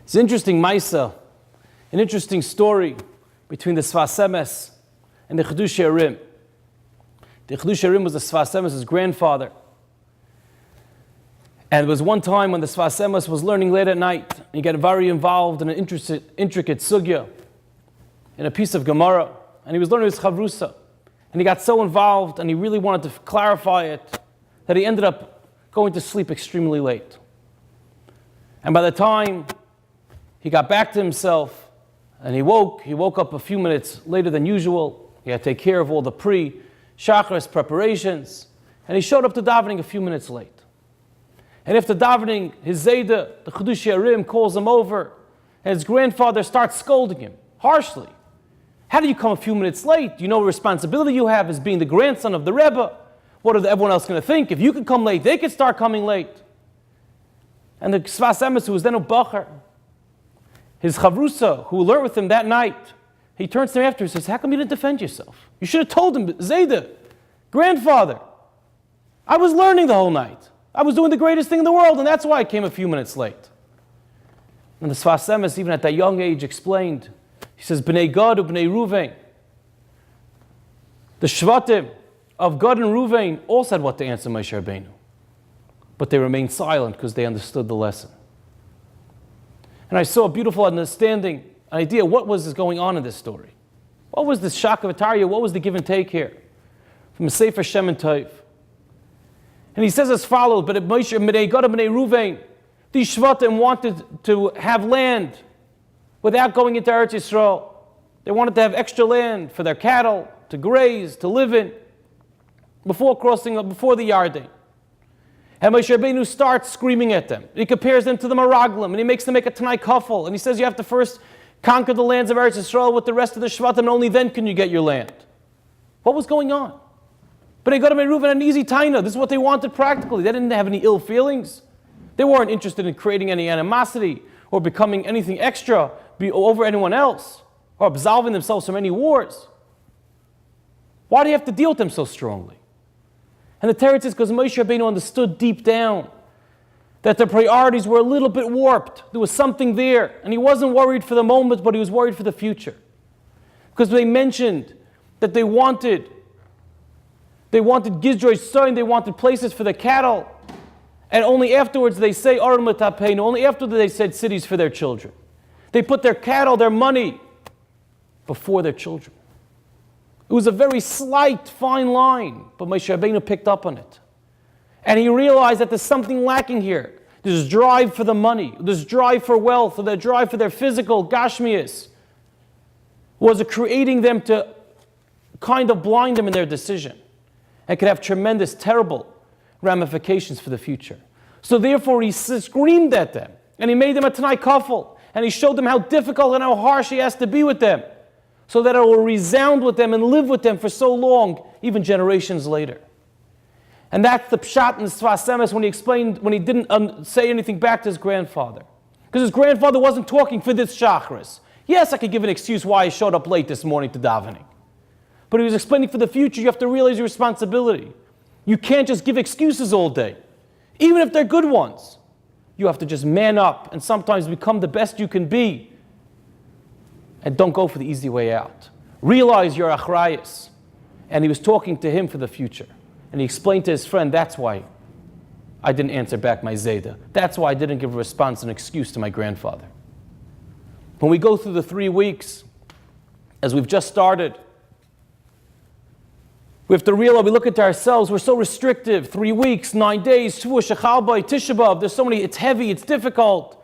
It's an interesting Maisa, an interesting story between the Sfas Emes and the Chedush Arim. The Chedush Arim was the Sfas Emes' grandfather. And there was one time when the Sfas Emes was learning late at night, and he got very involved in an intricate sugya, in a piece of Gemara, and he was learning his Chavrusa. And he got so involved, and he really wanted to clarify it, that he ended up going to sleep extremely late. And by the time he got back to himself, and he woke up a few minutes later than usual. He had to take care of all the pre-Shacharis preparations, and he showed up to davening a few minutes late. And after davening, his Zayda, the Chedush Arim, calls him over, and his grandfather starts scolding him harshly. How do you come a few minutes late? Do you know what responsibility you have as being the grandson of the Rebbe? What are everyone else going to think? If you could come late, they could start coming late. And the Sfas Emes, who was then a Bacher, his Chavrusa, who learned with him that night, he turns to him after and says, how come you didn't defend yourself? You should have told him, Zayda, grandfather, I was learning the whole night. I was doing the greatest thing in the world, and that's why I came a few minutes late. And the Sfas Emes, even at that young age, explained, he says, B'nai Gad u B'nai Ruvain. The Shvatim of Gad and Ruvain all said what to answer Moshe Rabbeinu. But they remained silent because they understood the lesson. And I saw a beautiful understanding, an idea, what was going on in this story? What was this Shakavatariya? What was the give and take here? From the Sefer Shem and Tov. And he says as follows, but Moshe B'nai Gad B'nai Ruvain, these Shvatim wanted to have land without going into Eretz Yisrael. They wanted to have extra land for their cattle, to graze, to live in, before the Yarden. And Moshe Rabbeinu starts screaming at them. He compares them to the Meraglim, and he makes them make a Tanai Kafel, and he says you have to first conquer the lands of Eretz Yisrael with the rest of the Shvatim, and only then can you get your land. What was going on? But they got to Reuven an easy taina. This is what they wanted practically. They didn't have any ill feelings. They weren't interested in creating any animosity or becoming anything extra over anyone else or absolving themselves from any wars. Why do you have to deal with them so strongly? And the Teretz is because Moshe Rabbeinu understood deep down that their priorities were a little bit warped. There was something there. And he wasn't worried for the moment, but he was worried for the future. Because they mentioned that they wanted Gizroy Soin, they wanted places for the cattle. And only afterwards they say, Aron Matapeinu, only after they said cities for their children. They put their cattle, their money, before their children. It was a very slight, fine line, but Moshe Rabbeinu picked up on it. And he realized that there's something lacking here. There's drive for the money, there's drive for wealth, or their drive for their physical, gashmias, was creating them to kind of blind them in their decision. And could have tremendous, terrible ramifications for the future. So therefore he screamed at them, and he made them a Tanai Kafel, and he showed them how difficult and how harsh he has to be with them, so that it will resound with them and live with them for so long, even generations later. And that's the pshat in the Sfas Emes when he didn't say anything back to his grandfather. Because his grandfather wasn't talking for this Shacharis. Yes, I could give an excuse why I showed up late this morning to davening. But he was explaining for the future, you have to realize your responsibility. You can't just give excuses all day, even if they're good ones. You have to just man up and sometimes become the best you can be. And don't go for the easy way out. Realize your achrayus. And he was talking to him for the future. And he explained to his friend, that's why I didn't answer back my Zayda. That's why I didn't give a response, an excuse to my grandfather. When we go through the 3 weeks, as we've just started, we have to realize, we look at ourselves, we're so restrictive. 3 weeks, 9 days, Shavuot, Shechal Bay, Tisha B'Av, there's so many, it's heavy, it's difficult.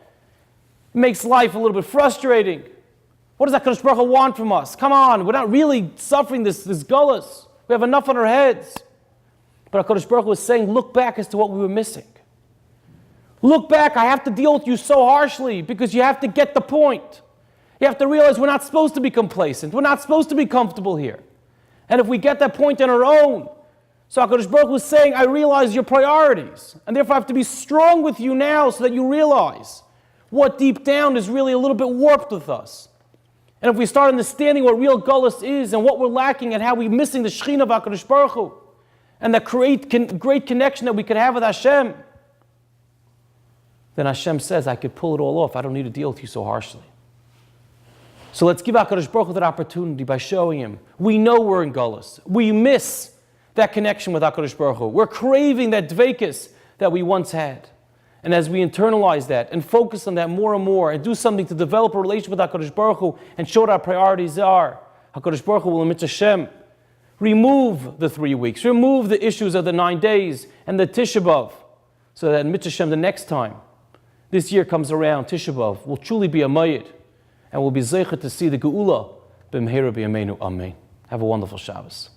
It makes life a little bit frustrating. What does HaKadosh Baruch Hu want from us? Come on, we're not really suffering this gullus. We have enough on our heads. But HaKadosh Baruch Hu is saying, look back as to what we were missing. Look back, I have to deal with you so harshly because you have to get the point. You have to realize we're not supposed to be complacent. We're not supposed to be comfortable here. And if we get that point on our own, so HaKadosh Baruch Hu is saying, I realize your priorities. And therefore I have to be strong with you now so that you realize what deep down is really a little bit warped with us. And if we start understanding what real gullus is and what we're lacking and how we're missing the Shekhinah of HaKadosh Baruch Hu and that great connection that we could have with Hashem, then Hashem says, I could pull it all off. I don't need to deal with you so harshly. So let's give HaKadosh Baruch Hu that opportunity by showing Him. We know we're in Gullus. We miss that connection with HaKadosh Baruch Hu. We're craving that dveikus that we once had. And as we internalize that and focus on that more and more and do something to develop a relationship with HaKadosh Baruch Hu and show what our priorities are, HaKadosh Baruch Hu will, Mitzvah Hashem, remove the 3 weeks, remove the issues of the 9 days and the Tisha B'Av, so that Mitzvah Hashem, the next time this year comes around, Tisha B'Av will truly be a Mayid and will be zeicha to see the Geula b'mheira b'yameinu. Amen. Have a wonderful Shabbos.